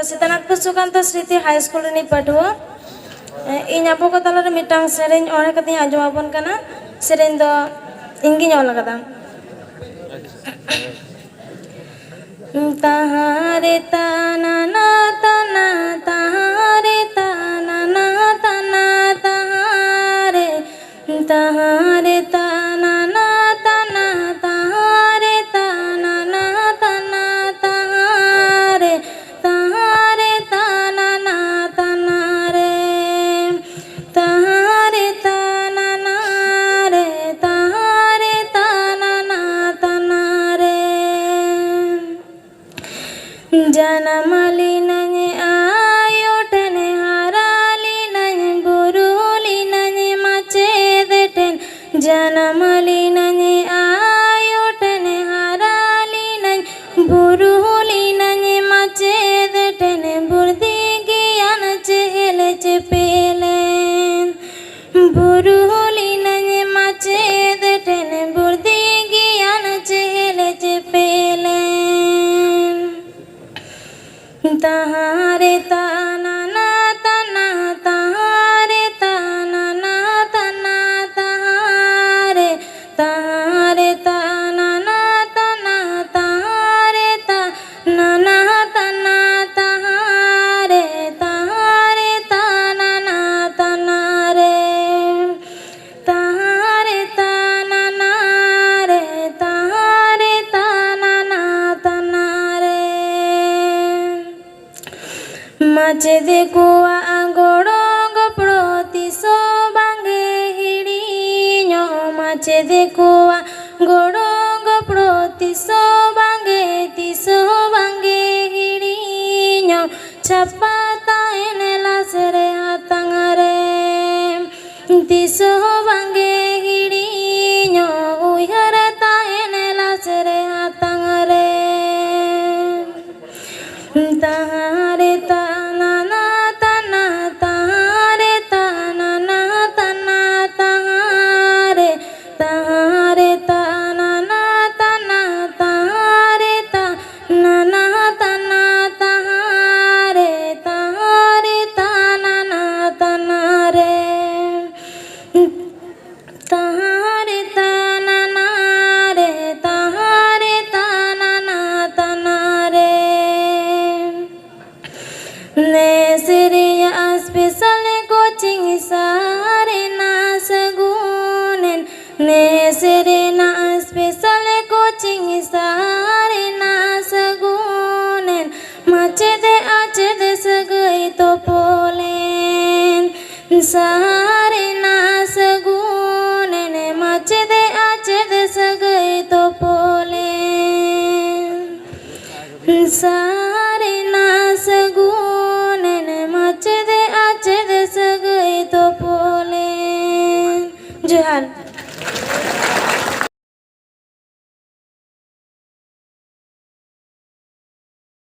सीतानाथपुर सुकांत स्मृति high school रे पढ़ुआ इन अब को तलारे मिटांग सेरेंज ओने कती आजमाबन कना सेरेंज दो इंगी ओल कदा तहारे तना ना तना तहारे तना ना तना तहारे तहारे तना ना तना तहारे तना ना तना तहारे तहारे तना ना तना रे तहारे तना ना रे तहारे तना ना तना रे जनमली नने आयोटने हाराली नने बुरुली नने मचेदेटन जनमली नने आयोटने हाराली नने बुरुली नने मचेदेटन बुर्दी गियान चेले चेपेलेन बुरुली नने मचेदेटन बुर्दी गियान चेले चेपेलेन तहारे तना ना तना तहारे तना ना तना तहारे तहारे तना ना तना तहारे तना ना तना तहारे तहारे तना ना तना रे तहारे तना ना रे तहारे तना ना तना रे माचे देखुआ गोड़ो गपड़ो तिसो बांगे हिड़ीño माचे देखुआ गोड़ो गपड़ो तिसो बांगे हिड़ीño छपाता एने लासरे हाथंगरे तिसो बांगे हिड़ीño उयरता एने लासरे हाथंगरे तहारे तना ना तना तहारे तना ना तना तहारे तहारे तना ना तना तहारे तना ना तना तहारे तहारे तना ना तना रे तहारे तना ना रे तहारे तना ना तना रे नेसरिया स्पेशल कोचिंग सारे ना सगुनेन नेसरेना स्पेशल कोचिंग सारे ना सगुनेन मचेदे आचेदे सगई तो पोलेन सारे ना सगुनेन मचेदे आचेदे सगई तो पोलेन सारे ना सगुनेन मचेदे आचेदे सगई तो पोलेन जोहार।